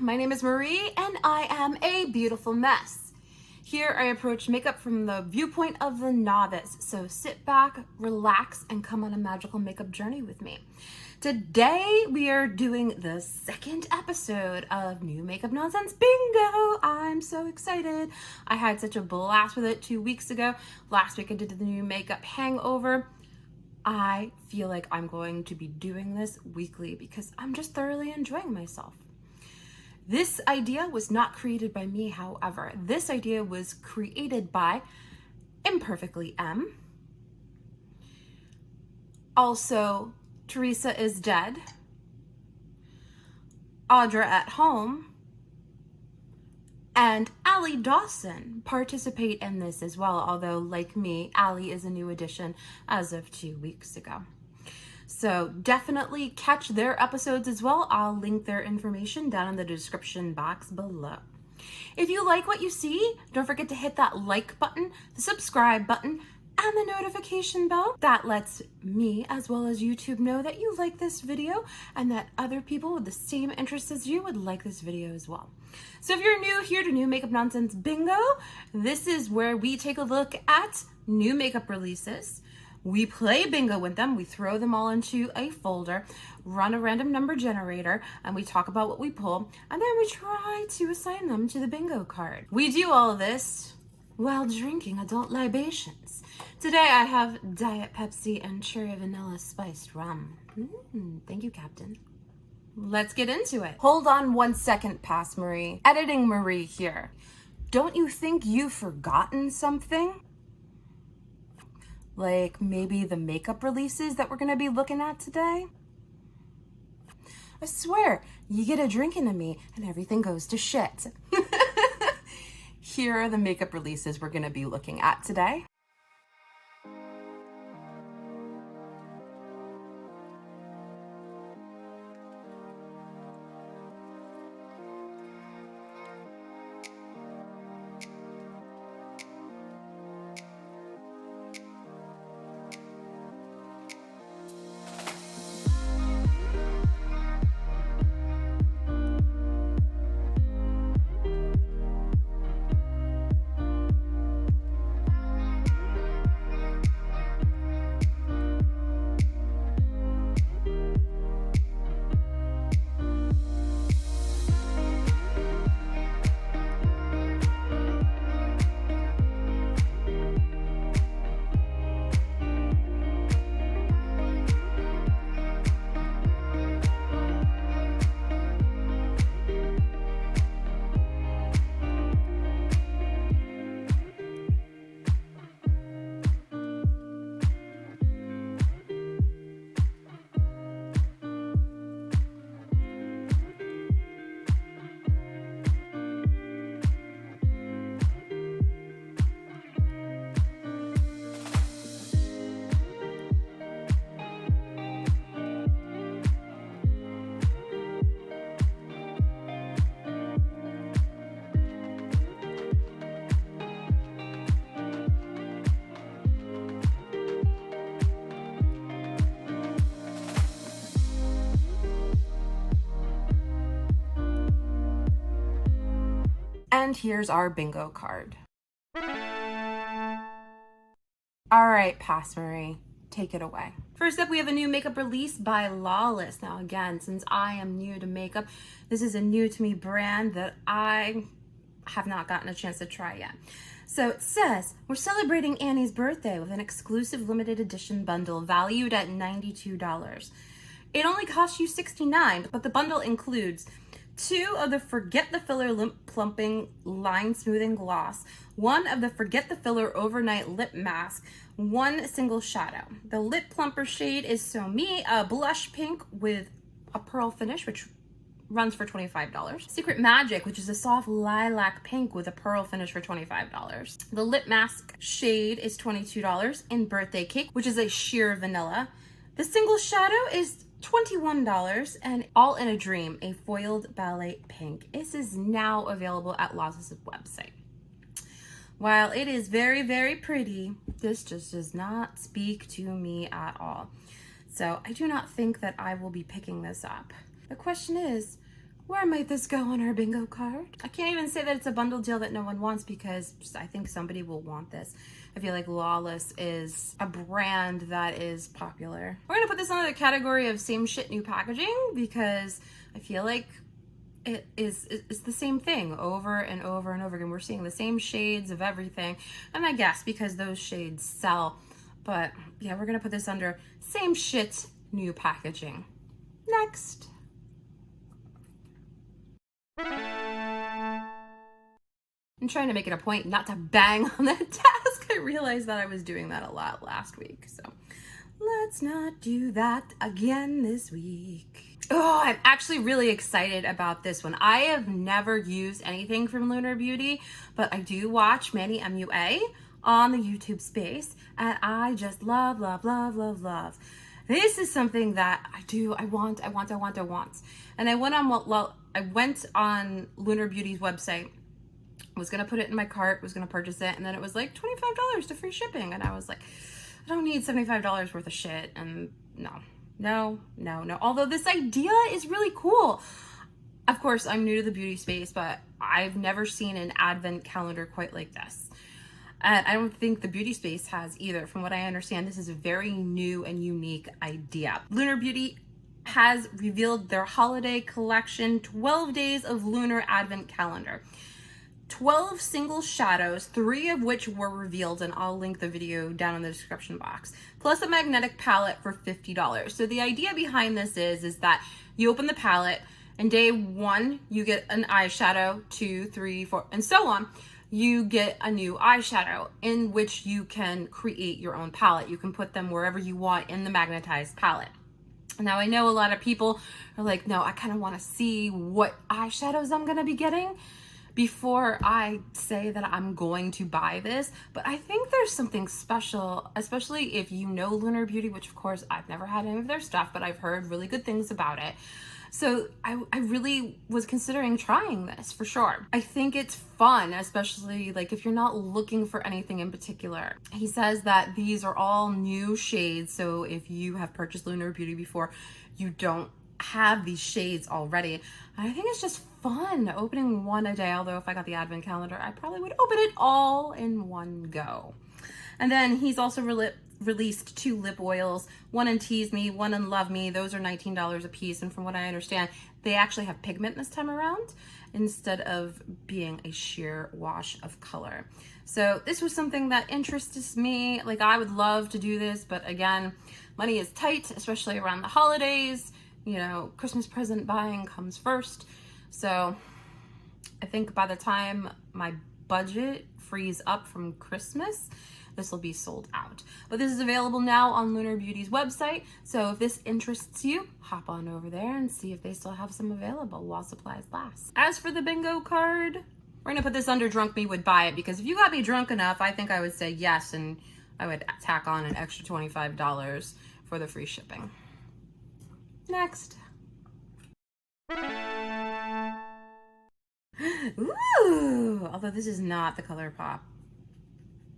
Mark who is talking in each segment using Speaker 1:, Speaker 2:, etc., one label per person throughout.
Speaker 1: my name is Marie and I am a beautiful mess. Here I approach makeup from the viewpoint of the novice, so sit back, relax, and come on a magical makeup journey with me. Today we are doing the second episode of New Makeup Nonsense Bingo. I'm so excited. I had such a blast with it 2 weeks ago. Last week I did the new makeup hangover. I feel like I'm going to be doing this weekly because I'm just thoroughly enjoying myself. This idea was not created by me, however. This idea was created by Imperfectly M. Also, Teresa is Dead. Audra at Home. And Allie Dawson participate in this as well, although like me, Allie is a new addition as of 2 weeks ago. So definitely catch their episodes as well. I'll link their information down in the description box below. If you like what you see, don't forget to hit that like button, the subscribe button, and the notification bell. That lets me as well as YouTube know that you like this video and that other people with the same interests as you would like this video as well. So if you're new here to New Makeup Nonsense Bingo, this is where we take a look at new makeup releases. We play bingo with them. We throw them all into a folder, run a random number generator, and we talk about what we pull, and then we try to assign them to the bingo card. We do all of this while drinking adult libations. Today I have Diet Pepsi and Cherry Vanilla Spiced Rum. Thank you, Captain. Let's get into it. Hold on 1 second, Pass Marie. Editing Marie here. Don't you think you've forgotten something? Like maybe the makeup releases that we're gonna be looking at today? I swear, you get a drink into me and everything goes to shit. Here are the makeup releases we're gonna be looking at today. And here's our bingo card. All right, Pass Marie, take it away. First up, we have a new makeup release by Lawless. Now again, since I am new to makeup, this is a new to me brand that I have not gotten a chance to try yet. So it says, we're celebrating Annie's birthday with an exclusive limited edition bundle valued at $92. It only costs you $69, but the bundle includes 2 of the Forget the Filler Lip Plumping Line Smoothing Gloss, 1 of the Forget the Filler Overnight Lip Mask, 1 single shadow. The lip plumper shade is So Me, a blush pink with a pearl finish, which runs for $25. Secret Magic, which is a soft lilac pink with a pearl finish for $25. The lip mask shade is $22 in Birthday Cake, which is a sheer vanilla. The single shadow is $21, and All in a Dream, a foiled ballet pink. This is now available at Lawless' website. While it is very, very pretty, this just does not speak to me at all. So I do not think that I will be picking this up. The question is, Where might this go on our bingo card? I can't even say that it's a bundle deal that no one wants because I think somebody will want this. I feel like Lawless is a brand that is popular. We're gonna put this under the category of same shit, new packaging because I feel like it's the same thing over and over and over again. We're seeing the same shades of everything. And I guess because those shades sell, but yeah, we're gonna put this under same shit, new packaging. Next. I'm trying to make it a point not to bang on the desk. I realized that I was doing that a lot last week, so let's not do that again this week. Oh, I'm actually really excited about this one. I have never used anything from Lunar Beauty, but I do watch Manny MUA on the YouTube space, and I just love, love, love, love, love. This is something that I want. And I went on Lunar Beauty's website, was gonna put it in my cart, was gonna purchase it, and then it was like $25 to free shipping. And I was like, I don't need $75 worth of shit. And no. Although this idea is really cool. Of course, I'm new to the beauty space, but I've never seen an advent calendar quite like this. And I don't think the beauty space has either. From what I understand, this is a very new and unique idea. Lunar Beauty has revealed their holiday collection, 12 days of lunar advent calendar. 12 single shadows, 3 of which were revealed, and I'll link the video down in the description box, plus a magnetic palette for $50. So the idea behind this is that you open the palette, and day 1, you get an eyeshadow, 2, 3, 4, and so on. You get a new eyeshadow in which you can create your own palette. You can put them wherever you want in the magnetized palette. Now, I know a lot of people are like, no, I kind of want to see what eyeshadows I'm going to be getting before I say that I'm going to buy this. But I think there's something special, especially if you know Lunar Beauty, which of course I've never had any of their stuff, but I've heard really good things about it. So I really was considering trying this for sure. I think it's fun, especially like if you're not looking for anything in particular. He says that these are all new shades. So if you have purchased Lunar Beauty before, you don't have these shades already. And I think it's just fun opening one a day. Although if I got the advent calendar, I probably would open it all in one go. And then he's also released 2 lip oils, one in Tease Me, one in Love Me. Those are $19 a piece. And from what I understand, they actually have pigment this time around instead of being a sheer wash of color. So this was something that interests me. Like, I would love to do this, but again, money is tight, especially around the holidays. You know, Christmas present buying comes first. So I think by the time my budget frees up from Christmas, this will be sold out. But this is available now on Lunar Beauty's website. So if this interests you, hop on over there and see if they still have some available while supplies last. As for the bingo card, we're gonna put this under drunk me would buy it, because if you got me drunk enough, I think I would say yes, and I would tack on an extra $25 for the free shipping. Next. Ooh, although this is not the Colourpop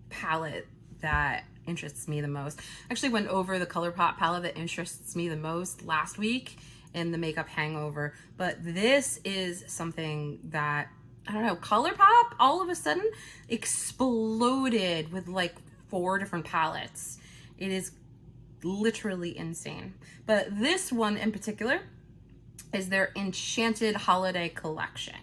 Speaker 1: palette that interests me the most. I actually went over the Colourpop palette that interests me the most last week in the Makeup Hangover, but this is something that, I don't know, Colourpop all of a sudden exploded with like 4 different palettes. It is literally insane. But this one in particular is their Enchanted Holiday Collection,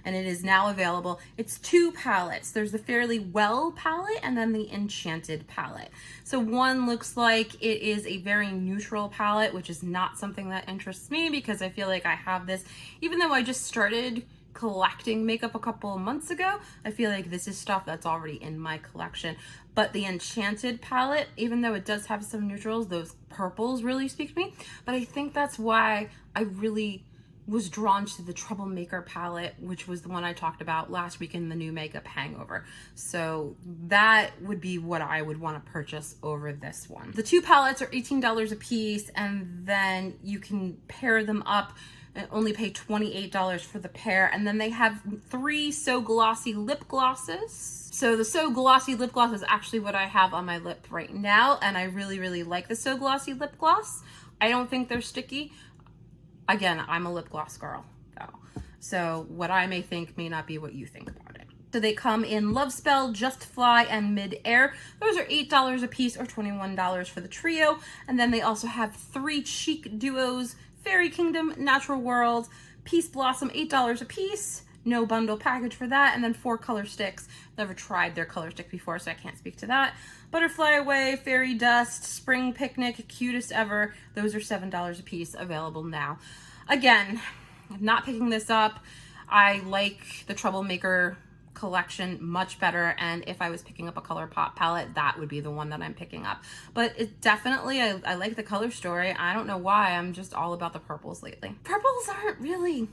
Speaker 1: and it is now available. It's 2 palettes. There's the Fairly Well palette and then the Enchanted palette. So one looks like it is a very neutral palette, which is not something that interests me because I feel like I have this, even though I just started collecting makeup a couple of months ago, I feel like this is stuff that's already in my collection. But the Enchanted palette, even though it does have some neutrals, those purples really speak to me. But I think that's why I really was drawn to the Troublemaker palette, which was the one I talked about last week in the new Makeup Hangover. So that would be what I would want to purchase over this one. The 2 palettes are $18 a piece, and then you can pair them up and only pay $28 for the pair. And then they have 3 So Glossy lip glosses. So the So Glossy lip gloss is actually what I have on my lip right now, and I really, really like the So Glossy lip gloss. I don't think they're sticky. Again, I'm a lip gloss girl. though. So what I may think may not be what you think about it. So they come in Love Spell, Just Fly, and Mid Air. Those are $8 a piece or $21 for the trio. And then they also have 3 chic duos, Fairy Kingdom, Natural World, Peace Blossom, $8 a piece. No bundle package for that. And then 4 color sticks. Never tried their color stick before, so I can't speak to that. Butterfly Away, Fairy Dust, Spring Picnic, Cutest Ever. Those are $7 a piece, available now. Again, I'm not picking this up. I like the Troublemaker collection much better, and if I was picking up a Colourpop palette, that would be the one that I'm picking up. But it definitely, I like the color story. I don't know why, I'm just all about the purples lately. Purples aren't really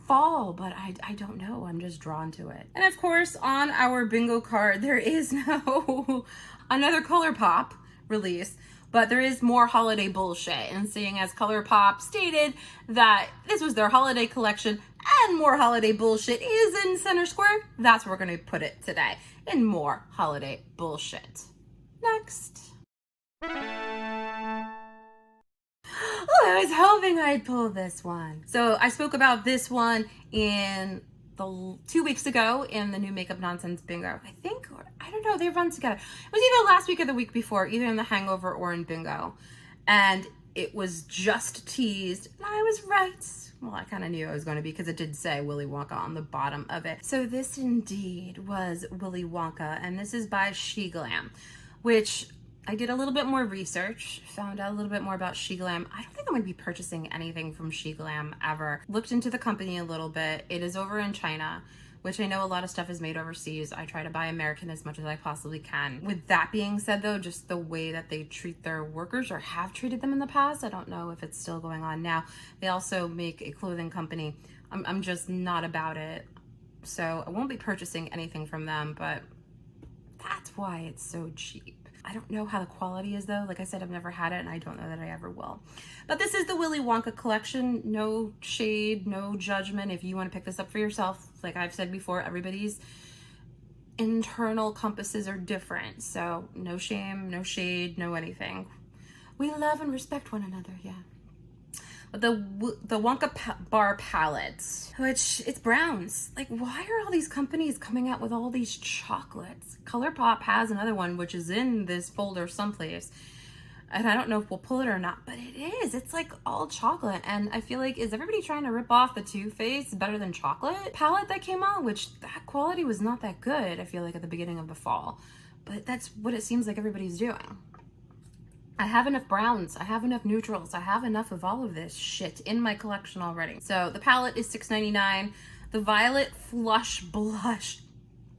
Speaker 1: fall, but I don't know, I'm just drawn to it. And of course, on our bingo card, there is no another Colourpop release, but there is more holiday bullshit. And seeing as Colourpop stated that this was their holiday collection and more holiday bullshit is in center square, that's where we're gonna put it today, in more holiday bullshit. Next. Oh, I was hoping I'd pull this one. So I spoke about this one in the 2 weeks ago in the new Makeup Nonsense bingo. I think, or I don't know, they run together. It was either last week or the week before, either in the Hangover or in bingo. And it was just teased, and I was right. Well, I kind of knew I was going to be because it did say Willy Wonka on the bottom of it. So this indeed was Willy Wonka, and this is by Glam, which I did a little bit more research, found out a little bit more about Glam. I don't think I'm going to be purchasing anything from Glam ever. Looked into the company a little bit. It is over in China, which I know a lot of stuff is made overseas. I try to buy American as much as I possibly can. With that being said though, just the way that they treat their workers or have treated them in the past, I don't know if it's still going on now. They also make a clothing company. I'm just not about it. So I won't be purchasing anything from them, but that's why it's so cheap. I don't know how the quality is though. Like I said, I've never had it and I don't know that I ever will. But this is the Willy Wonka collection. No shade, no judgment. If you want to pick this up for yourself, like I've said before, everybody's internal compasses are different. So no shame, no shade, no anything. We love and respect one another, yeah. But the Wonka bar palette, which it's browns. Like, why are all these companies coming out with all these chocolates? Colourpop has another one, which is in this folder someplace. And I don't know if we'll pull it or not, but it is. It's like all chocolate. And I feel like, is everybody trying to rip off the Too Faced Better Than Chocolate palette that came out? Which that quality was not that good, I feel like, at the beginning of the fall. But that's what it seems like everybody's doing. I have enough browns, I have enough neutrals, I have enough of all of this shit in my collection already. So the palette is $6.99. The Violet Flush Blush,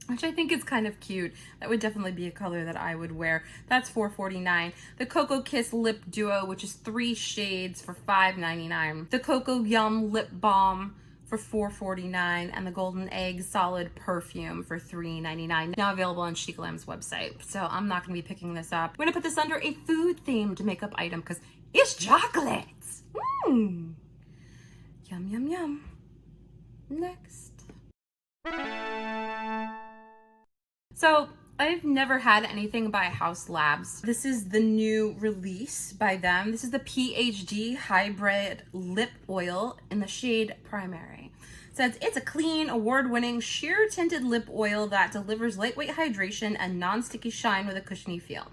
Speaker 1: which I think is kind of cute. That would definitely be a color that I would wear. That's $4.49. The Cocoa Kiss Lip Duo, which is 3 shades for $5.99. The Cocoa Yum Lip Balm for $4.49, and the Golden Egg Solid Perfume for $3.99. Now available on Glam's website. So I'm not gonna be picking this up. We're gonna put this under a food-themed makeup item because it's chocolates. Yum, yum, yum. Next. So I've never had anything by Haus Labs. This is the new release by them. This is the PhD Hybrid Lip Oil in the shade Primary. It says it's a clean, award-winning, sheer tinted lip oil that delivers lightweight hydration and non-sticky shine with a cushiony feel.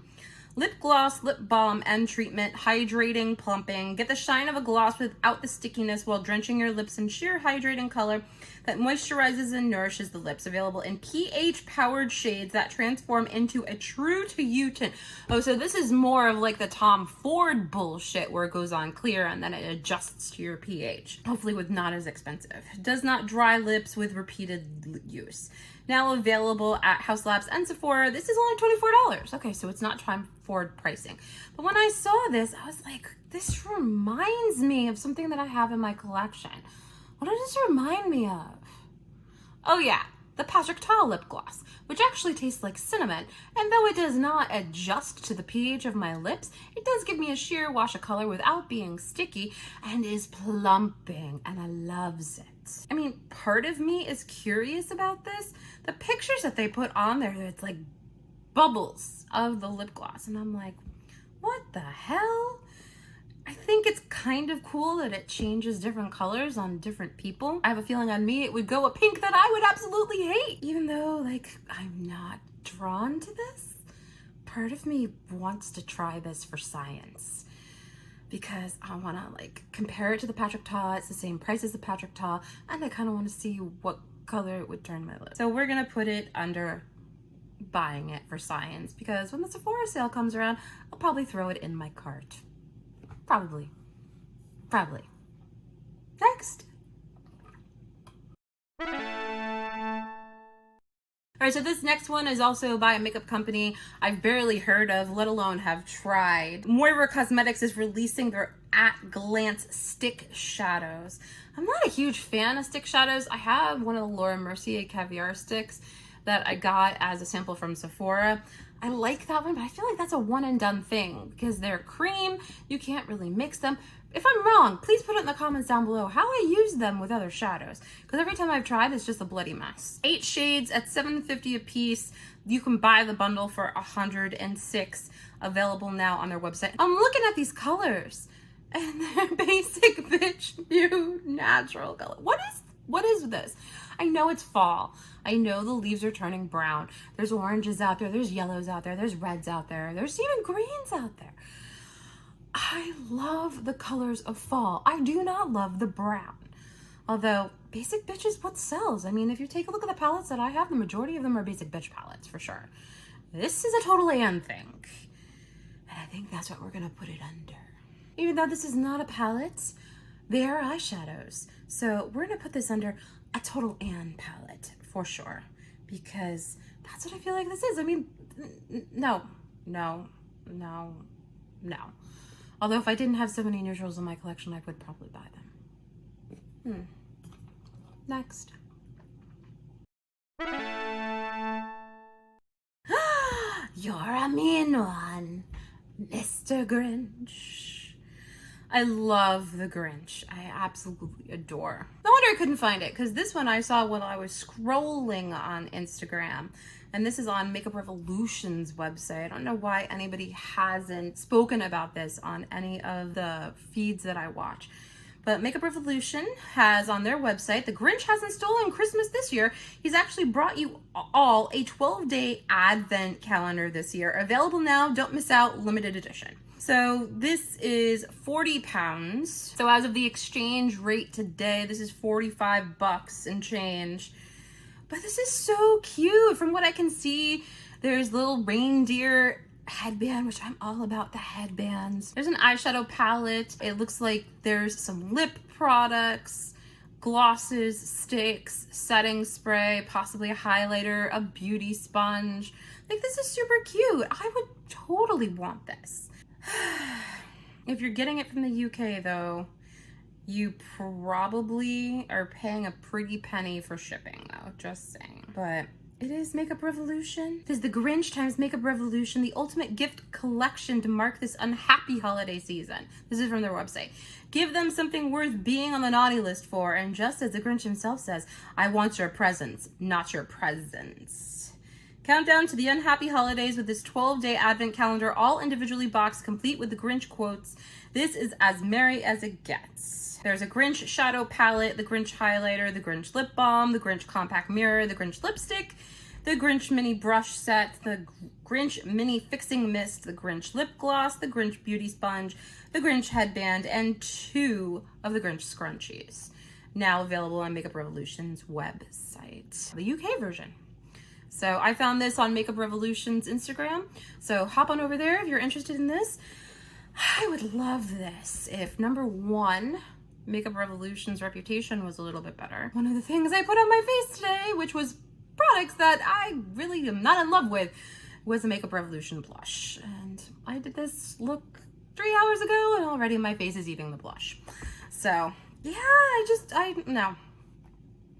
Speaker 1: Lip gloss, lip balm, and treatment, hydrating, plumping. Get the shine of a gloss without the stickiness while drenching your lips in sheer hydrating color that moisturizes and nourishes the lips. Available in pH-powered shades that transform into a true-to-you tint. Oh, so this is more of like the Tom Ford bullshit where it goes on clear and then it adjusts to your pH. Hopefully with not as expensive. It does not dry lips with repeated use. Now available at Haus Labs and Sephora. This is only $24. Okay, so it's not Tom Ford pricing. But when I saw this, I was like, this reminds me of something that I have in my collection. What does this remind me of? Oh yeah, the Patrick Ta lip gloss, which actually tastes like cinnamon. And though it does not adjust to the pH of my lips, it does give me a sheer wash of color without being sticky and is plumping, and I loves it. I mean, part of me is curious about this. The pictures that they put on there, it's like bubbles of the lip gloss. And I'm like, what the hell? I think it's kind of cool that it changes different colors on different people. I have a feeling on me it would go a pink that I would absolutely hate. Even though, like, I'm not drawn to this, part of me wants to try this for science. Because I want to, like, compare it to the Patrick Ta. It's the same price as the Patrick Ta, and I kind of want to see what color it would turn my lips. So we're gonna put it under buying it for science, because when the Sephora sale comes around, I'll probably throw it in my cart. Probably. Next. All right, so this next one is also by a makeup company I've barely heard of, let alone have tried. Moira Cosmetics is releasing their At Glance stick shadows. I'm not a huge fan of stick shadows. I have one of the Laura Mercier Caviar sticks that I got as a sample from Sephora. I like that one, but I feel like that's a one and done thing because they're cream. You can't really mix them. If I'm wrong, please put it in the comments down below how I use them with other shadows, because every time I've tried, it's just a bloody mess. 8 shades at $7.50 a piece. You can buy the bundle for $106, available now on their website. I'm looking at these colors, and they're basic bitch new natural color. What is this? I know it's fall. I know the leaves are turning brown. There's oranges out there, there's yellows out there, there's reds out there, there's even greens out there. I love the colors of fall. I do not love the brown. Although, basic bitch is what sells. I mean, if you take a look at the palettes that I have, the majority of them are basic bitch palettes, for sure. This is a total Ann thing. And I think that's what we're gonna put it under. Even though this is not a palette, they are eyeshadows. So we're gonna put this under a total Ann palette, for sure. Because that's what I feel like this is. I mean, no. Although if I didn't have so many neutrals in my collection, I would probably buy them. Next. You're a mean one, Mr. Grinch. I love the Grinch. I absolutely adore. No wonder I couldn't find it, because this one I saw when I was scrolling on Instagram. And this is on Makeup Revolution's website. I don't know why anybody hasn't spoken about this on any of the feeds that I watch. But Makeup Revolution has on their website, the Grinch hasn't stolen Christmas this year. He's actually brought you all a 12-day advent calendar this year. Available now, don't miss out, limited edition. So this is 40 pounds. So as of the exchange rate today, this is 45 bucks and change. But this is so cute. From what I can see, there's little reindeer headband, which I'm all about the headbands. There's an eyeshadow palette. It looks like there's some lip products, glosses, sticks, setting spray, possibly a highlighter, a beauty sponge. Like, this is super cute. I would totally want this. If you're getting it from the UK though, you probably are paying a pretty penny for shipping though, just saying. But it is Makeup Revolution. It is the Grinch times Makeup Revolution, the ultimate gift collection to mark this unhappy holiday season. This is from their website. Give them something worth being on the naughty list for, and just as the Grinch himself says, I want your presents, not your presents. Countdown to the unhappy holidays with this 12-day advent calendar, all individually boxed, complete with the Grinch quotes. This is as merry as it gets. There's a Grinch shadow palette, the Grinch highlighter, the Grinch lip balm, the Grinch compact mirror, the Grinch lipstick, the Grinch mini brush set, the Grinch mini fixing mist, the Grinch lip gloss, the Grinch beauty sponge, the Grinch headband, and 2 of the Grinch scrunchies. Now available on Makeup Revolution's website, the UK version. So I found this on Makeup Revolution's Instagram. So hop on over there if you're interested in this. I would love this if, number 1, Makeup Revolution's reputation was a little bit better. One of the things I put on my face today, which was products that I really am not in love with, was a Makeup Revolution blush. And I did this look 3 hours ago and already my face is eating the blush. So yeah,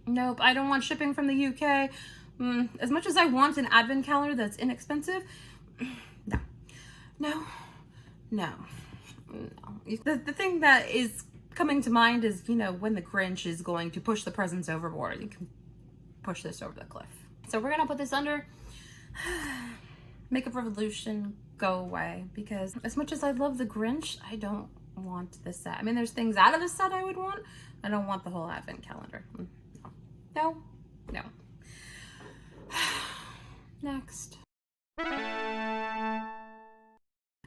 Speaker 1: nope, I don't want shipping from the UK. As much as I want an advent calendar that's inexpensive, no. The thing that is coming to mind is, you know, when the Grinch is going to push the presents overboard, you can push this over the cliff. So we're gonna put this under Makeup Revolution, go away, because as much as I love the Grinch, I don't want this set. I mean, there's things out of the set I would want. I don't want the whole advent calendar. No, no. Next. All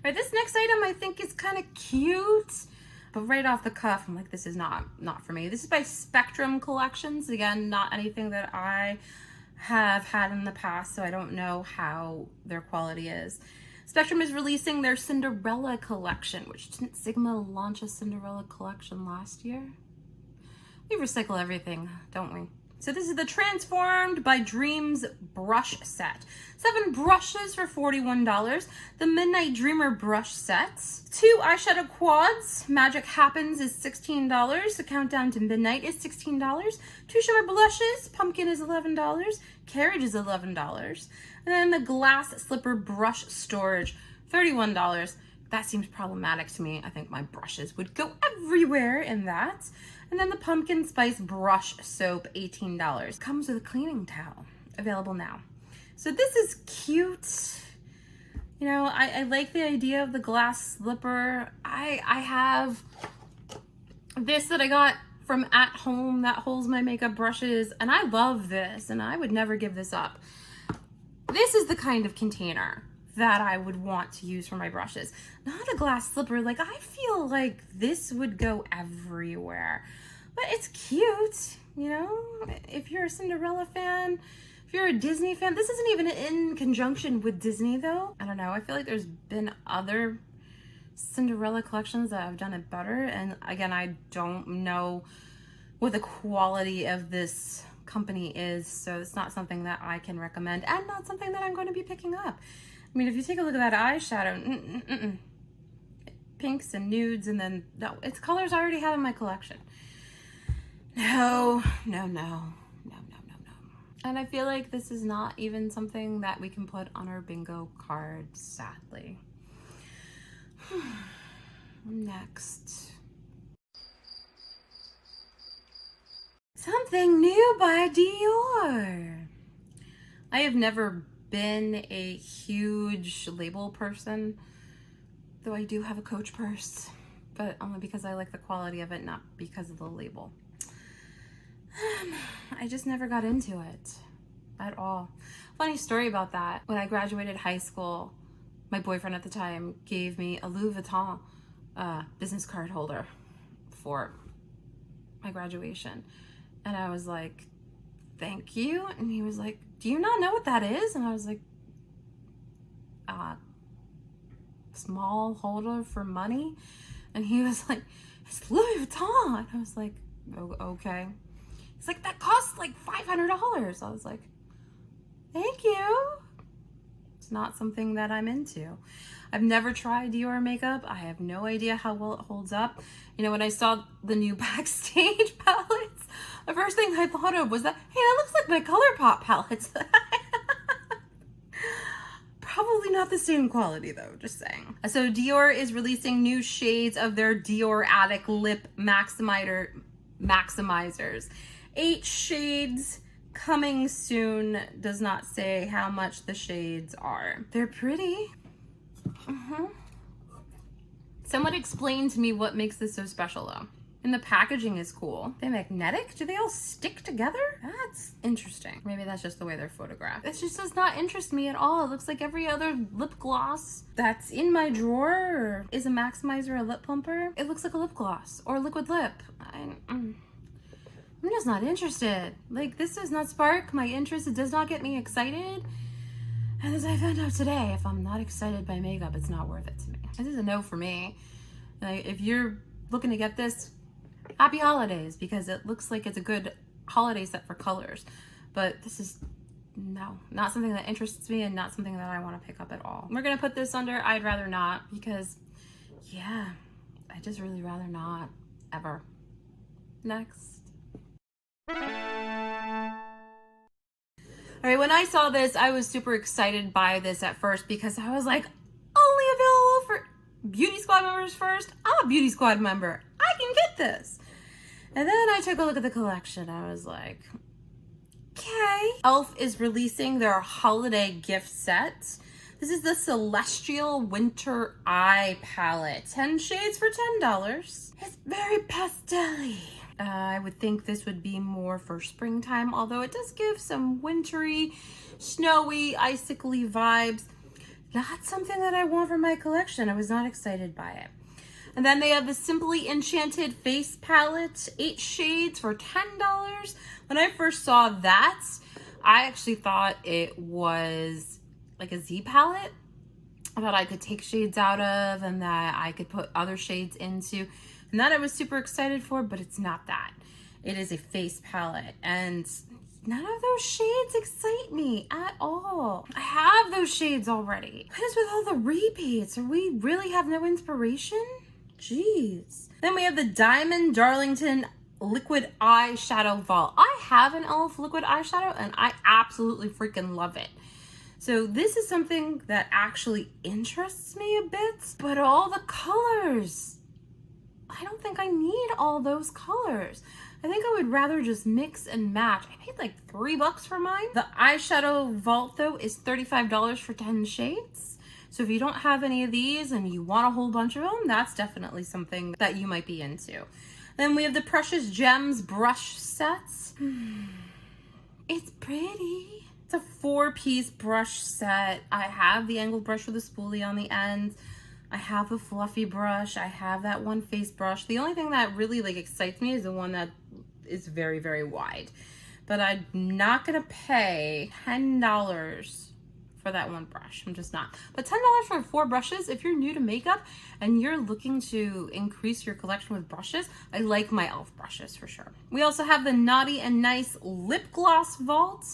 Speaker 1: right, this next item I think is kind of cute, but right off the cuff, I'm like, this is not for me. This is by Spectrum Collections. Again, not anything that I have had in the past, so I don't know how their quality is. Spectrum is releasing their Cinderella collection, which didn't Sigma launch a Cinderella collection last year? We recycle everything, don't we? So this is the Transformed by Dreams brush set. 7 brushes for $41. The Midnight Dreamer brush sets. 2 eyeshadow quads. Magic Happens is $16. The Countdown to Midnight is $16. 2 shimmer blushes. Pumpkin is $11. Carriage is $11. And then the Glass Slipper brush storage, $31. That seems problematic to me. I think my brushes would go everywhere in that. And then the Pumpkin Spice brush soap, $18. Comes with a cleaning towel, available now. So this is cute. You know, I like the idea of the glass slipper. I have this that I got from At Home that holds my makeup brushes, and I love this, and I would never give this up. This is the kind of container that I would want to use for my brushes. Not a glass slipper. Like, I feel like this would go everywhere. But it's cute, you know? If you're a Cinderella fan, if you're a Disney fan, this isn't even in conjunction with Disney though. I don't know, I feel like there's been other Cinderella collections that have done it better. And again, I don't know what the quality of this company is, so it's not something that I can recommend and not something that I'm going to be picking up. I mean, if you take a look at that eyeshadow, pinks and nudes, and then, no, it's colors I already have in my collection. No. And I feel like this is not even something that we can put on our bingo card, sadly. Next. Something new by Dior. I have never been a huge label person, though I do have a Coach purse, but only because I like the quality of it, not because of the label. I just never got into it at all. Funny story about that. When I graduated high school, my boyfriend at the time gave me a Louis Vuitton business card holder for my graduation. And I was like, thank you. And he was like, do you not know what that is? And I was like, small holder for money. And he was like, it's Louis Vuitton. And I was like, oh, okay. He's like, that costs like $500. I was like, thank you. It's not something that I'm into. I've never tried Dior makeup. I have no idea how well it holds up. You know, when I saw the new Backstage palettes, the first thing I thought of was that, hey, that looks like my Colourpop palettes. Probably not the same quality though, just saying. So Dior is releasing new shades of their Dior Attic Lip Maximizers. 8 shades coming soon. Does not say how much the shades are. They're pretty. Someone explain to me what makes this so special though. And the packaging is cool. They're magnetic? Do they all stick together? That's interesting. Maybe that's just the way they're photographed. This just does not interest me at all. It looks like every other lip gloss that's in my drawer or is a maximizer, a lip plumper. It looks like a lip gloss or a liquid lip. I'm just not interested. Like, this does not spark my interest. It does not get me excited. And as I found out today, if I'm not excited by makeup, it's not worth it to me. This is a no for me. Like, if you're looking to get this, happy holidays, because it looks like it's a good holiday set for colors. But this is, no, not something that interests me and not something that I want to pick up at all. We're going to put this under I'd rather not, because, yeah, I just really rather not, ever. Next. All right, when I saw this, I was super excited by this at first because I was like, only available for Beauty Squad members first? I'm a Beauty Squad member. I can get this. And then I took a look at the collection. I was like, okay. e.l.f. is releasing their holiday gift set. This is the Celestial Winter Eye Palette. 10 shades for $10. It's very pastel-y. I would think this would be more for springtime, although it does give some wintry, snowy, icicle-y vibes. Not something that I want for my collection. I was not excited by it. And then they have the Simply Enchanted Face Palette, 8 shades for $10. When I first saw that, I actually thought it was like a Z palette that I could take shades out of and that I could put other shades into. And that I was super excited for, but it's not that. It is a face palette, and none of those shades excite me at all. I have those shades already. What is with all the repeats? Are we really have no inspiration? Jeez. Then we have the Diamond Darlington Liquid Eyeshadow Vault. I have an e.l.f. liquid eyeshadow and I absolutely freaking love it. So this is something that actually interests me a bit, but all the colors, I don't think I need all those colors. I think I would rather just mix and match. I paid like $3 for mine. The eyeshadow vault though is $35 for 10 shades. So if you don't have any of these and you want a whole bunch of them, that's definitely something that you might be into. Then we have the Precious Gems brush sets. It's pretty. It's a 4-piece brush set. I have the angled brush with a spoolie on the end. I have a fluffy brush. I have that one face brush. The only thing that really like excites me is the one that is very, very wide. But I'm not gonna pay $10 for that one brush. I'm just not. But $10 for 4 brushes, if you're new to makeup and you're looking to increase your collection with brushes, I like my e.l.f. brushes for sure. We also have the Naughty and Nice Lip Gloss Vault.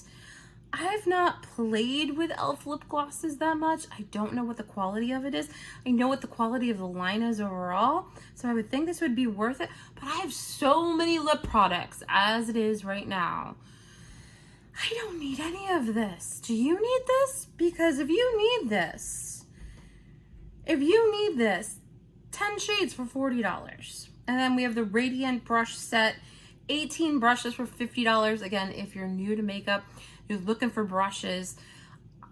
Speaker 1: I've not played with e.l.f. lip glosses that much. I don't know what the quality of it is. I know what the quality of the line is overall, so I would think this would be worth it. But I have so many lip products as it is right now. I don't need any of this. Do you need this? Because if you need this, 10 shades for $40. And then we have the Radiant Brush Set, 18 brushes for $50. Again, if you're new to makeup, you're looking for brushes.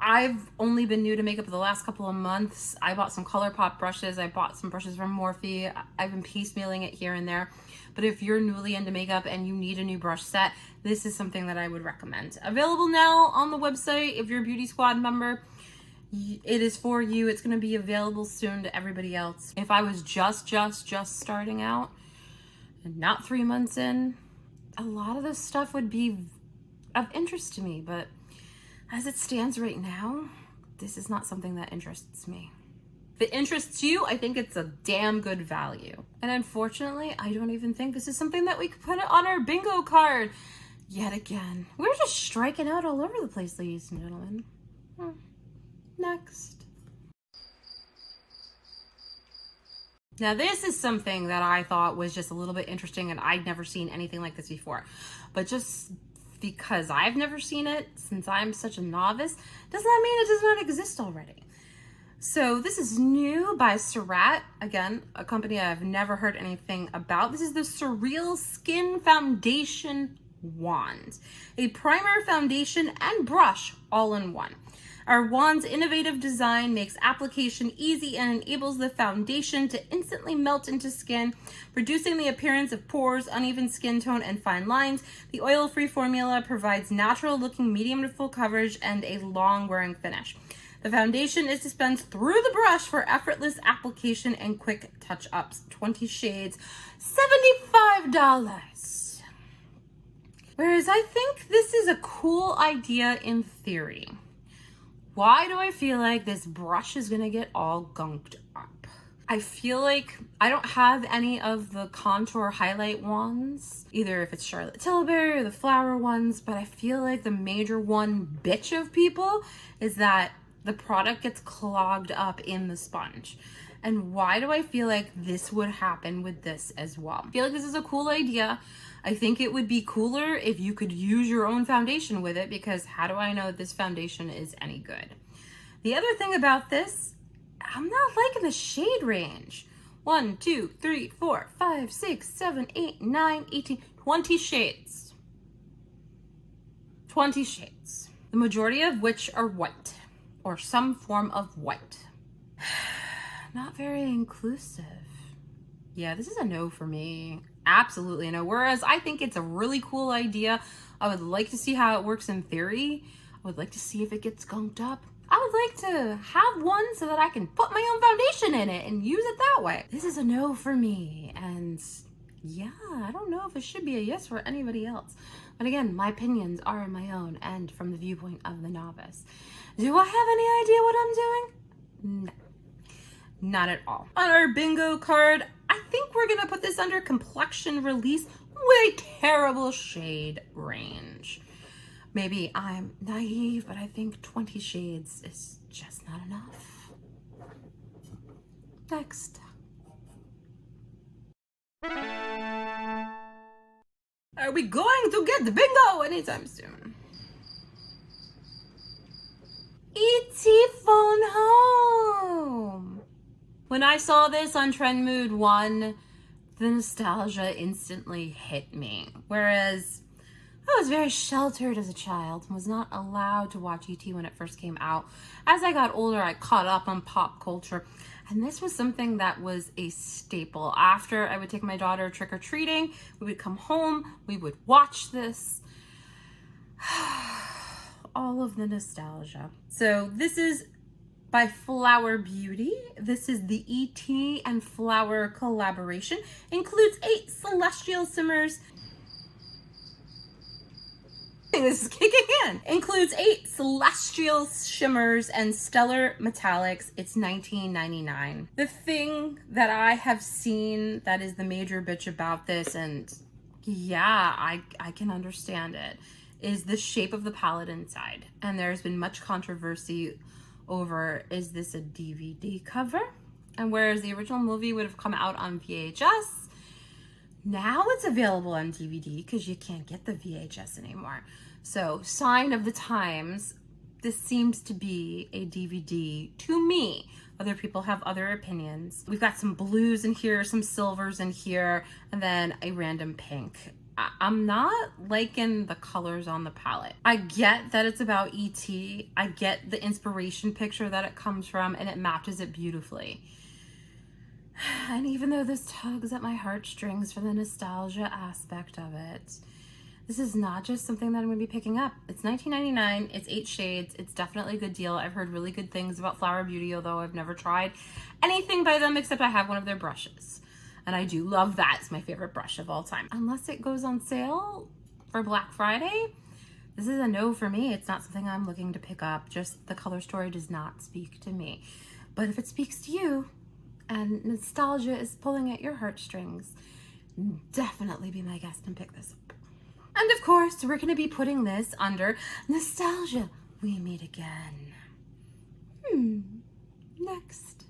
Speaker 1: I've only been new to makeup the last couple of months. I bought some Colourpop brushes. I bought some brushes from Morphe. I've been piecemealing it here and there. But if you're newly into makeup and you need a new brush set, this is something that I would recommend. Available now on the website. If you're a Beauty Squad member, it is for you. It's going to be available soon to everybody else. If I was just starting out and not 3 months in, a lot of this stuff would be of interest to me, but as it stands right now, this is not something that interests me. If it interests you, I think it's a damn good value. And unfortunately, I don't even think this is something that we could put on our bingo card yet again. We're just striking out all over the place, ladies and gentlemen. Next. Now this is something that I thought was just a little bit interesting and I'd never seen anything like this before. But just because I've never seen it, since I'm such a novice, does not mean it does not exist already. So this is new by Surreal, again, a company I've never heard anything about. This is the Surreal Skin Foundation Wand, a primer, foundation, and brush all in one. Our wand's innovative design makes application easy and enables the foundation to instantly melt into skin, reducing the appearance of pores, uneven skin tone, and fine lines. The oil-free formula provides natural-looking medium to full coverage and a long-wearing finish. The foundation is dispensed through the brush for effortless application and quick touch-ups. 20 shades, $75. Whereas I think this is a cool idea in theory. Why do I feel like this brush is gonna get all gunked up? I feel like I don't have any of the contour highlight ones, either if it's Charlotte Tilbury or the flower ones, but I feel like the major one bitch of people is that the product gets clogged up in the sponge. And why do I feel like this would happen with this as well? I feel like this is a cool idea. I think it would be cooler if you could use your own foundation with it, because how do I know that this foundation is any good? The other thing about this, I'm not liking the shade range. 1, 2, 3, 4, 5, 6, 7, 8, 9, 18, 20 shades. 20 shades. The majority of which are white. or some form of white. Not very inclusive. Yeah, this is a no for me. Absolutely a no. Whereas I think it's a really cool idea. I would like to see how it works in theory. I would like to see if it gets gunked up. I would like to have one so that I can put my own foundation in it and use it that way. This is a no for me. And yeah, I don't know if it should be a yes for anybody else. But again, my opinions are my own and from the viewpoint of the novice. Do I have any idea what I'm doing? No. Not at all. On our bingo card, I think we're gonna put this under complexion release with a terrible shade range. Maybe I'm naive, but I think 20 shades is just not enough. Next. Are we going to get the bingo anytime soon? E.T. Phone Home. When I saw this on Trend Mood 1, the nostalgia instantly hit me. Whereas I was very sheltered as a child and was not allowed to watch E.T. when it first came out. As I got older, I caught up on pop culture. And this was something that was a staple. After I would take my daughter trick-or-treating, we would come home, we would watch this. All of the nostalgia. So this is by Flower Beauty. This is the E.T. and Flower collaboration. Includes 8 celestial shimmers. This is kicking in. Includes 8 celestial shimmers and stellar metallics. It's $19.99. The thing that I have seen that is the major bitch about this, and yeah, I can understand it, is the shape of the palette inside. And there's been much controversy over, is this a DVD cover? And whereas the original movie would have come out on VHS, now it's available on DVD because you can't get the VHS anymore. So, sign of the times, this seems to be a DVD to me. Other people have other opinions. We've got some blues in here, some silvers in here, and then a random pink. I'm not liking the colors on the palette. I get that it's about E.T. I get the inspiration picture that it comes from, and it matches it beautifully. And even though this tugs at my heartstrings for the nostalgia aspect of it, this is not just something that I'm going to be picking up. It's $19.99. It's 8 shades. It's definitely a good deal. I've heard really good things about Flower Beauty, although I've never tried anything by them except I have one of their brushes. And I do love that. It's my favorite brush of all time. Unless it goes on sale for Black Friday, this is a no for me. It's not something I'm looking to pick up. Just the color story does not speak to me. But if it speaks to you and nostalgia is pulling at your heartstrings, definitely be my guest and pick this up. And of course, we're going to be putting this under Nostalgia. We meet again. Next.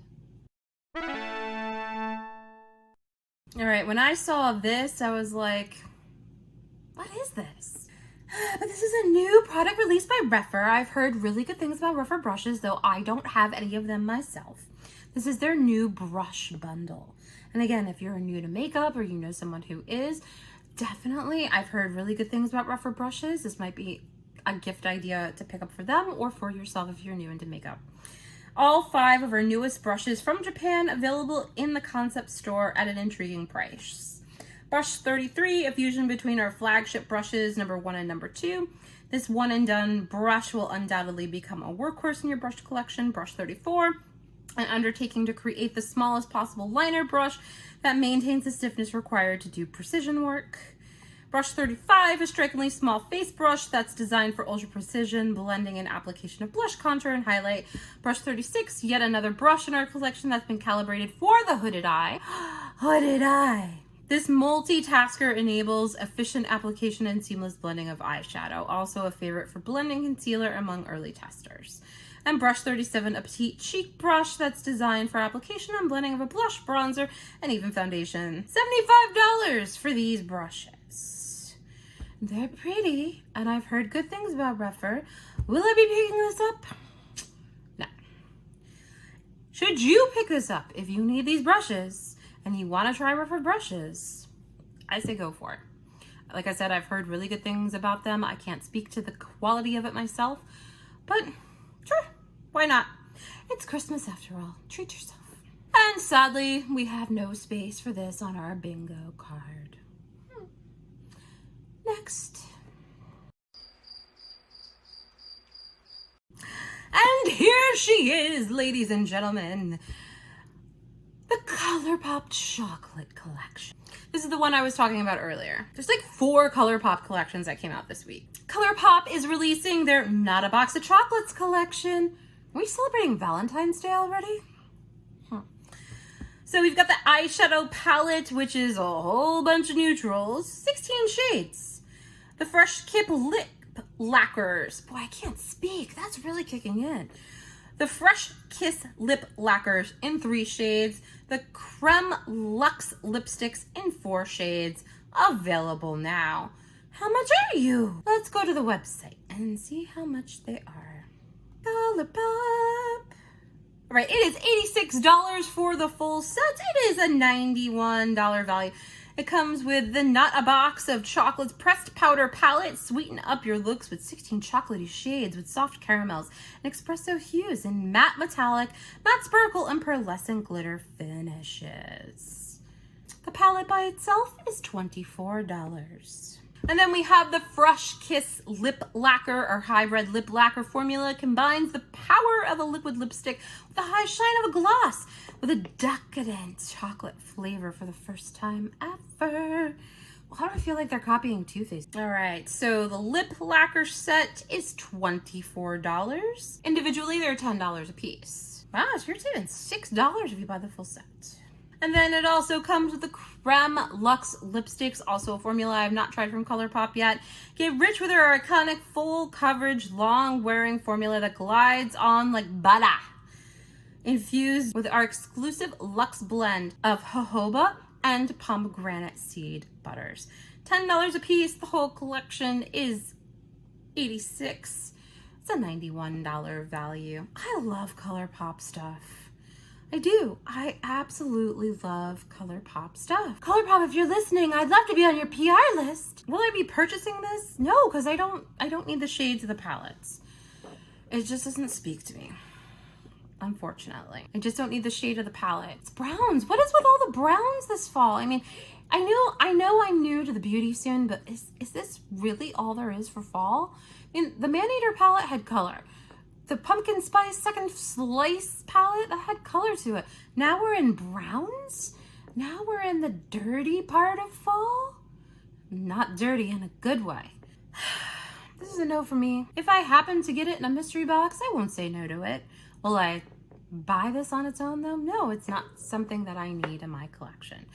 Speaker 1: All right, when I saw this, I was like, what is this? But this is a new product released by Rephr. I've heard really good things about Rephr brushes, though I don't have any of them myself. This is their new brush bundle. And again, if you're new to makeup or you know someone who is, definitely, I've heard really good things about Rephr brushes. This might be a gift idea to pick up for them or for yourself if you're new into makeup. All 5 of our newest brushes from Japan available in the concept store at an intriguing price. Brush 33, a fusion between our flagship brushes, number 1 and number 2. This one and done brush will undoubtedly become a workhorse in your brush collection. Brush 34, an undertaking to create the smallest possible liner brush that maintains the stiffness required to do precision work. Brush 35, a strikingly small face brush that's designed for ultra precision blending and application of blush, contour, and highlight. Brush 36, yet another brush in our collection that's been calibrated for the hooded eye. Hooded eye. This multitasker enables efficient application and seamless blending of eyeshadow. Also a favorite for blending concealer among early testers. And brush 37, a petite cheek brush that's designed for application and blending of a blush, bronzer, and even foundation. $75 for these brushes. They're pretty, and I've heard good things about Rephr. Will I be picking this up? No. Should you pick this up if you need these brushes and you want to try Rephr brushes? I say go for it. Like I said, I've heard really good things about them. I can't speak to the quality of it myself, but sure, Why not? It's Christmas after all. Treat yourself. And sadly, we have no space for this on our bingo card. Next. And here she is, ladies and gentlemen. The Colourpop Chocolate Collection. This is the one I was talking about earlier. There's like 4 Colourpop collections that came out this week. Colourpop is releasing their Not a Box of Chocolates collection. Are we celebrating Valentine's Day already? So we've got the eyeshadow palette, which is a whole bunch of neutrals, 16 shades. The Fresh Kip Lip Lacquers. Boy, I can't speak. That's really kicking in. The Fresh Kiss Lip Lacquers in 3 shades. The Creme Luxe Lipsticks in 4 shades. Available now. How much are you? Let's go to the website and see how much they are. Colourpop. All right, it is $86 for the full set. It is a $91 value. It comes with the Not a Box of Chocolates Pressed Powder Palette. Sweeten up your looks with 16 chocolatey shades with soft caramels and espresso hues in matte metallic, matte sparkle, and pearlescent glitter finishes. The palette by itself is $24. And then we have the Fresh Kiss Lip Lacquer or Hybrid Lip Lacquer formula. Combines the power of a liquid lipstick with the high shine of a gloss with a decadent chocolate flavor for the first time ever. Well, how do I feel like they're copying Too Faced? All right, so the lip lacquer set is $24. Individually, they're $10 a piece. Wow, so you're saving $6 if you buy the full set. And then it also comes with the Creme Luxe lipsticks, also a formula I've not tried from Colourpop yet. Get rich with our iconic full coverage, long wearing formula that glides on like butter. Infused with our exclusive luxe blend of jojoba and pomegranate seed butters. $10 a piece. The whole collection is $86. It's a $91 value. I love Colourpop stuff. I do. I absolutely love Colourpop stuff. Colourpop, if you're listening, I'd love to be on your PR list. Will I be purchasing this? No, because I don't need the shades of the palettes. It just doesn't speak to me. Unfortunately. I just don't need the shade of the palette. It's browns. What is with all the browns this fall? I mean, I know I'm new to the beauty scene, but is this really all there is for fall? I mean, the Man-Eater palette had color. The Pumpkin Spice Second Slice palette, that had color to it. Now we're in browns? Now we're in the dirty part of fall? Not dirty in a good way. This is a no for me. If I happen to get it in a mystery box, I won't say no to it. Will I buy this on its own though? No, it's not something that I need in my collection.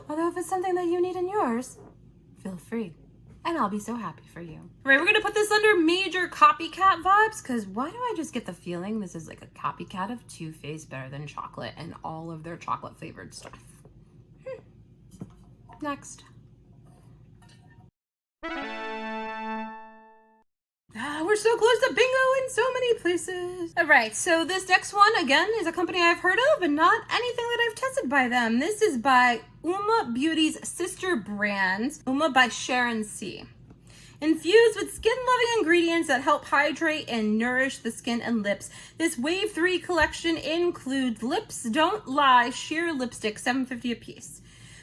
Speaker 1: Although if it's something that you need in yours, feel free. And I'll be so happy for you. All right, we're gonna put this under major copycat vibes, because why do I just get the feeling this is like a copycat of Too Faced Better Than Chocolate and all of their chocolate flavored stuff. Next. We're so close to bingo in so many places. All right, so this next one, again, is a company I've heard of and not anything that I've tested by them. This is by Uma Beauty's sister brand, Uma by Sharon C. Infused with skin-loving ingredients that help hydrate and nourish the skin and lips, this Wave 3 collection includes Lips Don't Lie Sheer Lipstick, $7.50 a piece.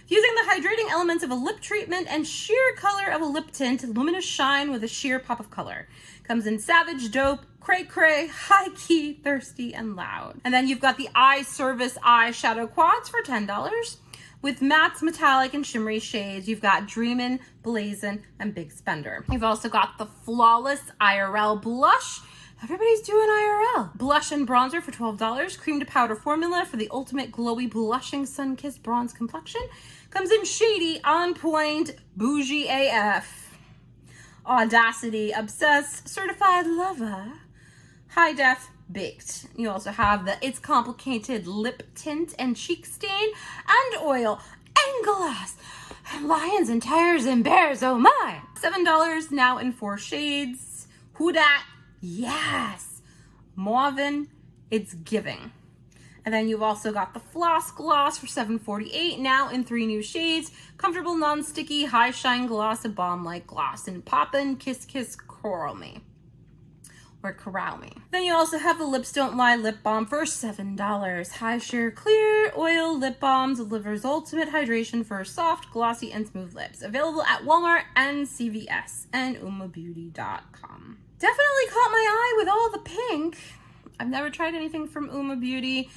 Speaker 1: Using the hydrating elements of a lip treatment and sheer color of a lip tint, luminous shine with a sheer pop of color. Comes in Savage, Dope, Cray Cray, High Key, Thirsty, and Loud. And then you've got the Eye Service Eyeshadow Quads for $10. With mattes, metallic, and shimmery shades, you've got Dreamin', Blazin', and Big Spender. You've also got the Flawless IRL Blush. Everybody's doing IRL. Blush and bronzer for $12. Cream to powder formula for the ultimate glowy, blushing, sun-kissed bronze complexion. Comes in Shady, On Point, Bougie AF. Audacity, Obsessed, Certified Lover, High Def, Baked. You also have the It's Complicated Lip Tint and Cheek Stain, and Oil, and Glass, and Lions and Tigers and Bears, oh my! $7 now in 4 shades. Who dat? Yes! Mauvin, It's Giving. And then you've also got the Floss Gloss for $7.48, now in 3 new shades. Comfortable, non-sticky, high shine gloss, a balm-like gloss, and Poppin' Kiss Kiss Coral Me. or corral me. Then you also have the Lips Don't Lie lip balm for $7. High sheer clear oil lip balm delivers ultimate hydration for soft, glossy, and smooth lips. Available at Walmart and CVS and umabeauty.com. Definitely caught my eye with all the pink. I've never tried anything from Uma Beauty.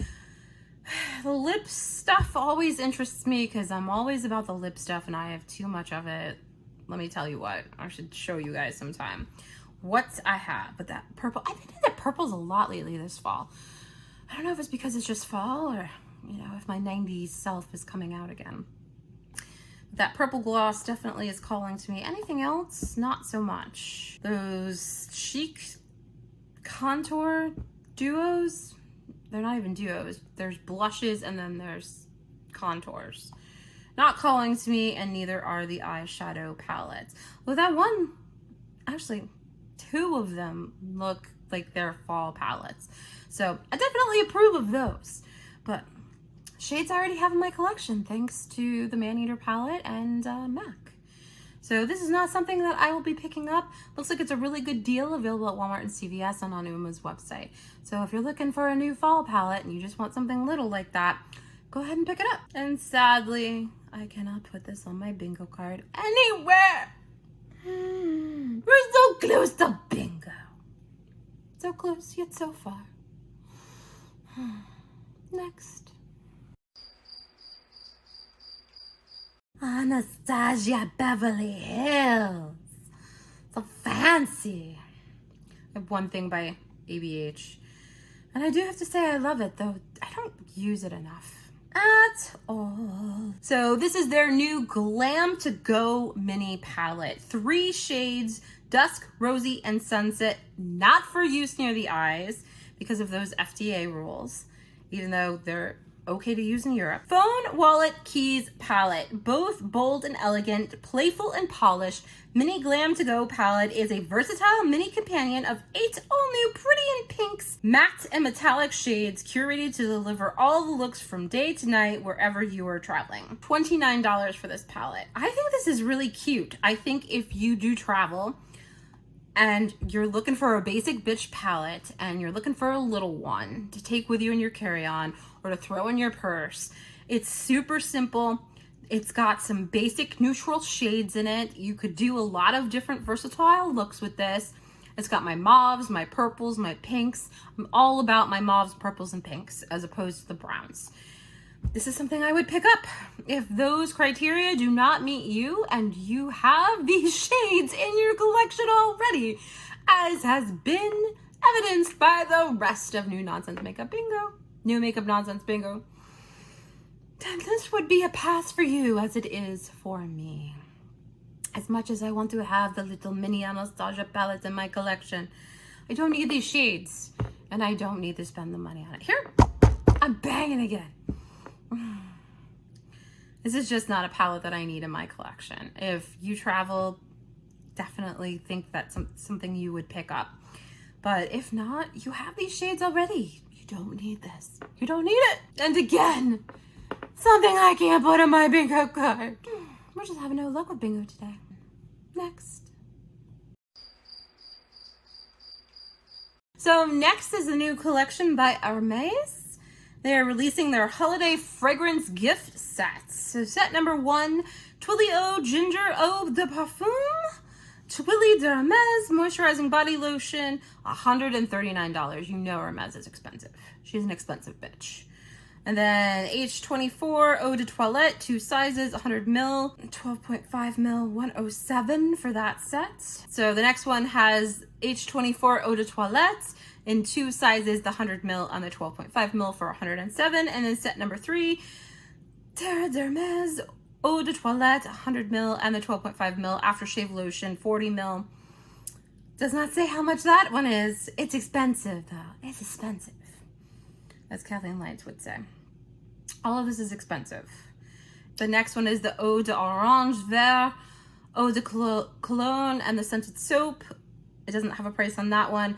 Speaker 1: The lip stuff always interests me because I'm always about the lip stuff and I have too much of it. Let me tell you what, I should show you guys sometime what I have with that purple. I've been into purples a lot lately this fall. I don't know if it's because it's just fall or, you know, if my 90s self is coming out again. That purple gloss definitely is calling to me. Anything else? Not so much. Those chic contour duos, they're not even duos. There's blushes and then there's contours. Not calling to me, and neither are the eyeshadow palettes. Well, that one, actually, 2 of them look like they're fall palettes. So I definitely approve of those. But shades I already have in my collection thanks to the Maneater palette and MAC. So this is not something that I will be picking up. Looks like it's a really good deal, available at Walmart and CVS and on Uma's website. So if you're looking for a new fall palette and you just want something little like that, go ahead and pick it up. And sadly, I cannot put this on my bingo card anywhere. We're so close to bingo. So close, yet so far. Next. Anastasia Beverly Hills. So fancy. I have one thing by ABH. And I do have to say I love it, though I don't use it enough at all. So this is their new Glam to Go mini palette. 3 shades, Dusk, Rosy, and Sunset. Not for use near the eyes because of those FDA rules, even though they're okay to use in Europe. Phone, wallet, keys, palette. Both bold and elegant, playful and polished. Mini Glam to Go palette is a versatile mini companion of 8 all-new pretty and pinks, matte and metallic shades curated to deliver all the looks from day to night wherever you are traveling. $29 for this palette. I think this is really cute. I think if you do travel and you're looking for a basic bitch palette and you're looking for a little one to take with you in your carry-on or to throw in your purse, it's super simple. It's got some basic neutral shades in it. You could do a lot of different versatile looks with this. It's got my mauves, my purples, my pinks. I'm all about my mauves, purples, and pinks as opposed to the browns. This is something I would pick up. If those criteria do not meet you and you have these shades in your collection already, as has been evidenced by the rest of New Nonsense Makeup Bingo, New Makeup Nonsense Bingo, then this would be a pass for you as it is for me. As much as I want to have the little mini Anastasia palettes in my collection, I don't need these shades and I don't need to spend the money on it. Here, I'm banging again. This is just not a palette that I need in my collection. If you travel, definitely think that's something you would pick up. But if not, you have these shades already. You don't need this. You don't need it. And again, something I can't put in my bingo card. We're just having no luck with bingo today. Next. So next is a new collection by Hermes. They are releasing their holiday fragrance gift sets. So set number 1, Twilly Eau Ginger Eau de Parfum, Twilly de Hermes Moisturizing Body Lotion, $139. You know Hermes is expensive. She's an expensive bitch. And then H24 Eau de Toilette, 2 sizes, 100 ml, 12.5 ml, 107 for that set. So the next one has H24 Eau de Toilette in 2 sizes, the 100 ml and the 12.5 ml for 107. And then set number 3, Terre d'Hermes Eau de Toilette, 100 ml and the 12.5 ml aftershave lotion, 40 ml. Does not say how much that one is. It's expensive though. It's expensive, as Kathleen Lights would say. All of this is expensive. The next one is the Eau d'Orange Vert, Eau de Cologne, and the scented soap. It doesn't have a price on that one.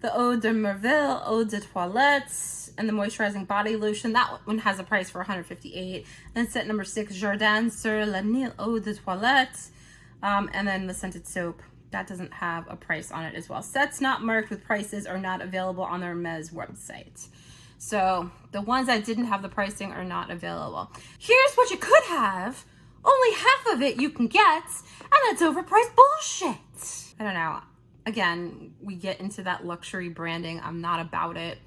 Speaker 1: The Eau de Merveille, Eau de Toilette, and the moisturizing body lotion. That one has a price for $158. Then set number 6, Jardin sur la Nil Eau de Toilette, and then the scented soap. that doesn't have a price on it as well. Sets not marked with prices are not available on the Hermes website. So the ones that didn't have the pricing are not available. Here's what you could have. Only half of it you can get, and it's overpriced bullshit. I don't know. Again, we get into that luxury branding. I'm not about it.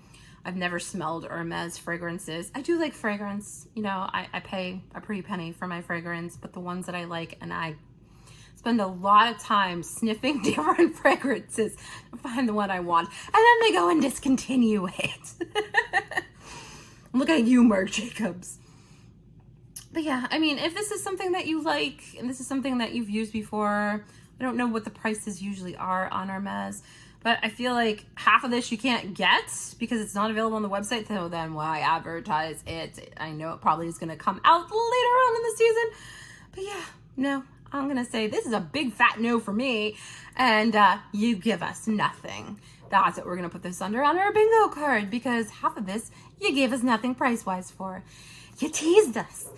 Speaker 1: I've never smelled Hermes fragrances. I do like fragrance. You know, I pay a pretty penny for my fragrance, but the ones that I like, and I spend a lot of time sniffing different fragrances to find the one I want. And then they go and discontinue it. Look at you, Marc Jacobs. But yeah, I mean, if this is something that you like, and this is something that you've used before, I don't know what the prices usually are on Hermes, but I feel like half of this you can't get because it's not available on the website, so then why advertise it? I know it probably is going to come out later on in the season, but yeah, no, I'm going to say this is a big fat no for me, and you give us nothing. That's what we're going to put this under on our bingo card, because half of this you gave us nothing price-wise for. You teased us.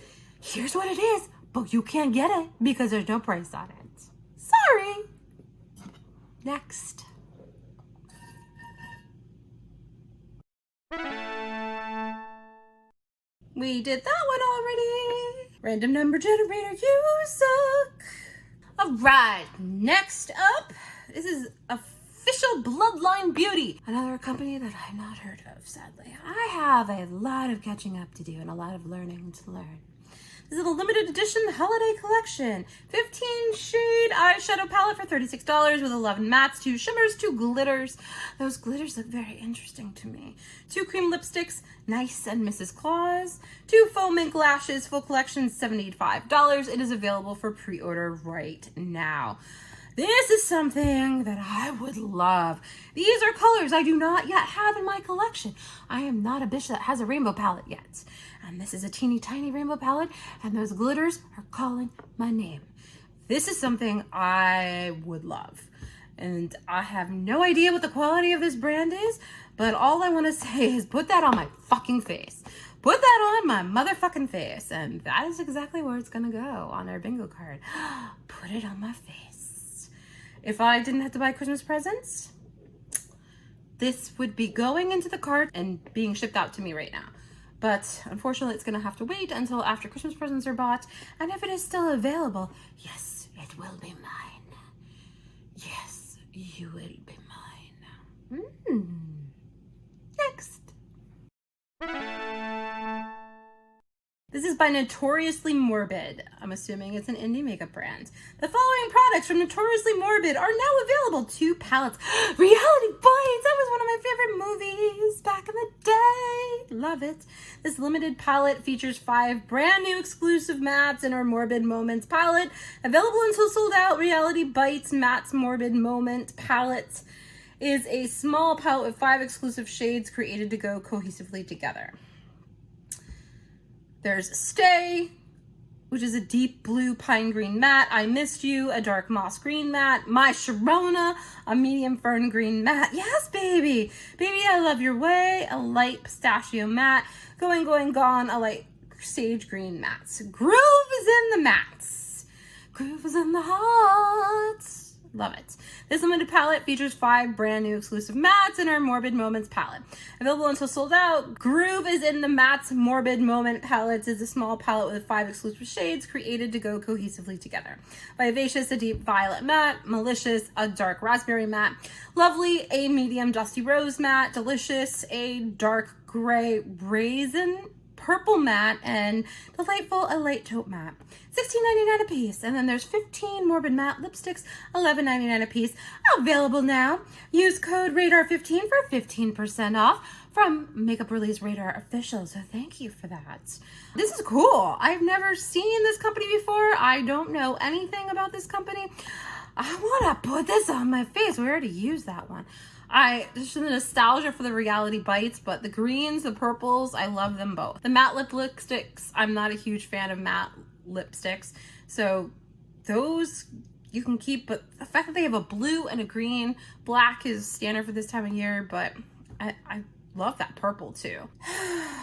Speaker 1: Here's what it is, but you can't get it because there's no price on it. Sorry. Next. We did that one already. Random number generator, you suck. All right, next up, this is official Bloodline Beauty. Another company that I've not heard of, sadly. I have a lot of catching up to do and a lot of learning to learn. This is a limited edition holiday collection. 15 shade eyeshadow palette for $36 with 11 mattes, 2 shimmers, 2 glitters. Those glitters look very interesting to me. 2 cream lipsticks, Nice and Mrs. Claus. 2 faux mink lashes, full collection, $75. It is available for pre-order right now. This is something that I would love. These are colors I do not yet have in my collection. I am not a bitch that has a rainbow palette yet. And this is a teeny tiny rainbow palette, and those glitters are calling my name. This is something I would love. And I have no idea what the quality of this brand is, but all I want to say is put that on my fucking face. Put that on my motherfucking face. And that is exactly where it's going to go on our bingo card. Put it on my face. If I didn't have to buy Christmas presents, this would be going into the cart and being shipped out to me right now. But unfortunately, it's going to have to wait until after Christmas presents are bought. And if it is still available, yes, it will be mine. Yes, you will be mine. Next. This is by Notoriously Morbid. I'm assuming it's an indie makeup brand. The following products from Notoriously Morbid are now available. 2 palettes. Reality Bites! That was one of my favorite movies back in the day. Love it. This limited palette features 5 brand new exclusive mattes in our Morbid Moments palette. Available until sold out. Reality Bites Mattes Morbid Moment palette is a small palette with 5 exclusive shades created to go cohesively together. There's Stay, which is a deep blue pine green matte. I Missed You, a dark moss green matte. My Sharona, a medium fern green matte. Yes, baby. Baby, I Love Your Way, a light pistachio matte. Going, Going, Gone, a light sage green matte. Groove is in the mattes. Groove is in the hearts. Love it. This limited palette features 5 brand new exclusive mattes in our Morbid Moments palette. Available until sold out. Groove is in the Mattes Morbid Moment palettes is a small palette with 5 exclusive shades created to go cohesively together. Vivacious, a deep violet matte. Malicious, a dark raspberry matte. Lovely, a medium dusty rose matte. Delicious, a dark gray raisin purple matte, and Delightful, a light taupe matte. $16.99 a piece. And then there's 15 Morbid Matte lipsticks, $11.99 a piece. Available now. Use code RADAR15 for 15% off from Makeup Release Radar Official. So thank you for that. This is cool. I've never seen this company before. I don't know anything about this company. I want to put this on my face. We already used that one. There's some nostalgia for the Reality Bites, but the greens, the purples, I love them both. The matte lipsticks, I'm not a huge fan of matte lipsticks, so those you can keep, but the fact that they have a blue and a green, black is standard for this time of year, but I love that purple too.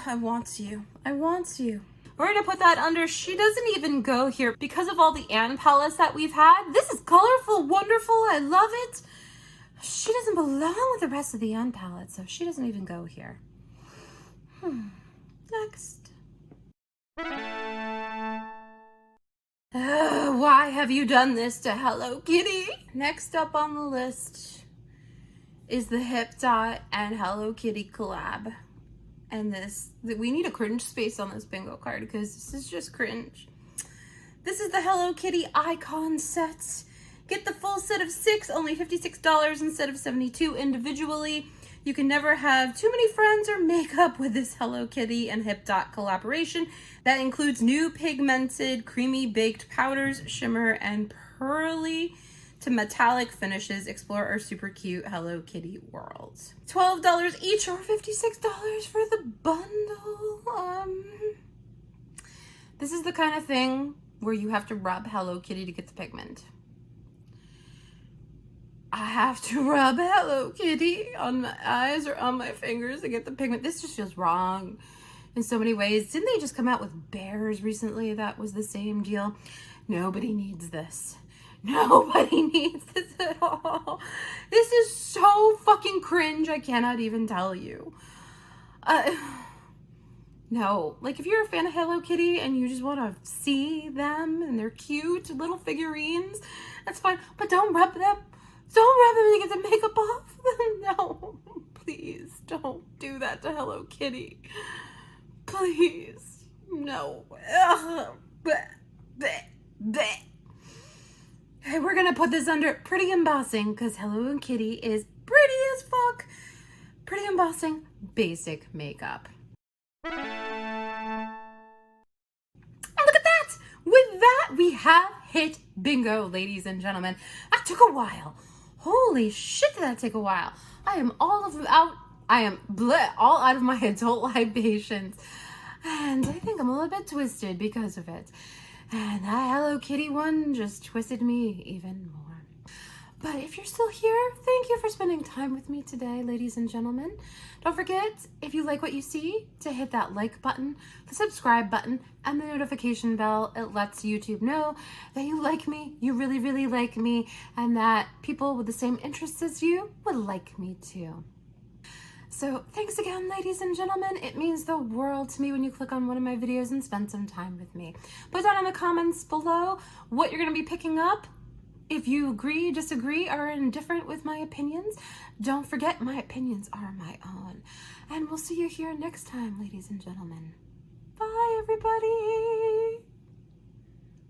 Speaker 1: I want you. I want you. We're gonna put that under She Doesn't Even Go here because of all the Anne palettes that we've had. This is colorful, wonderful, I love it. She doesn't belong with the rest of the Anne palette, so she doesn't even go here. Next. Why have you done this to Hello Kitty? Next up on the list is the Hip Dot and Hello Kitty collab. And we need a cringe space on this bingo card because this is just cringe. This is the Hello Kitty icon set. Get the full set of 6, only $56 instead of $72 individually. You can never have too many friends or makeup with this Hello Kitty and Hip Dot collaboration. That includes new pigmented, creamy baked powders, shimmer, and pearly to metallic finishes. Explore our super cute Hello Kitty world. $12 each or $56 for the bundle. This is the kind of thing where you have to rub Hello Kitty to get the pigment. I have to rub Hello Kitty on my eyes or on my fingers to get the pigment. This just feels wrong in so many ways. Didn't they just come out with bears recently? That was the same deal. Nobody needs this. Nobody needs this at all. This is so fucking cringe. I cannot even tell you. No, like if you're a fan of Hello Kitty and you just want to see them and they're cute little figurines, that's fine. But don't rub them. Don't rub them to get the makeup off. No, please don't do that to Hello Kitty. Please, no. Ugh. Bleh, bleh, bleh. Okay, we're gonna put this under pretty embossing because Hello Kitty is pretty as fuck. Pretty embossing, basic makeup. And look at that! With that, we have hit bingo, ladies and gentlemen. That took a while. Holy shit, did that take a while. I am all out of my adult libations. And I think I'm a little bit twisted because of it. And that Hello Kitty one just twisted me even more. But if you're still here, thank you for spending time with me today, ladies and gentlemen. Don't forget, if you like what you see, to hit that like button, the subscribe button, and the notification bell. It lets YouTube know that you like me, you really, really like me, and that people with the same interests as you would like me too. So thanks again, ladies and gentlemen. It means the world to me when you click on one of my videos and spend some time with me. Put down in the comments below what you're going to be picking up. If you agree, disagree, or are indifferent with my opinions, don't forget my opinions are my own. And we'll see you here next time, ladies and gentlemen. Bye, everybody.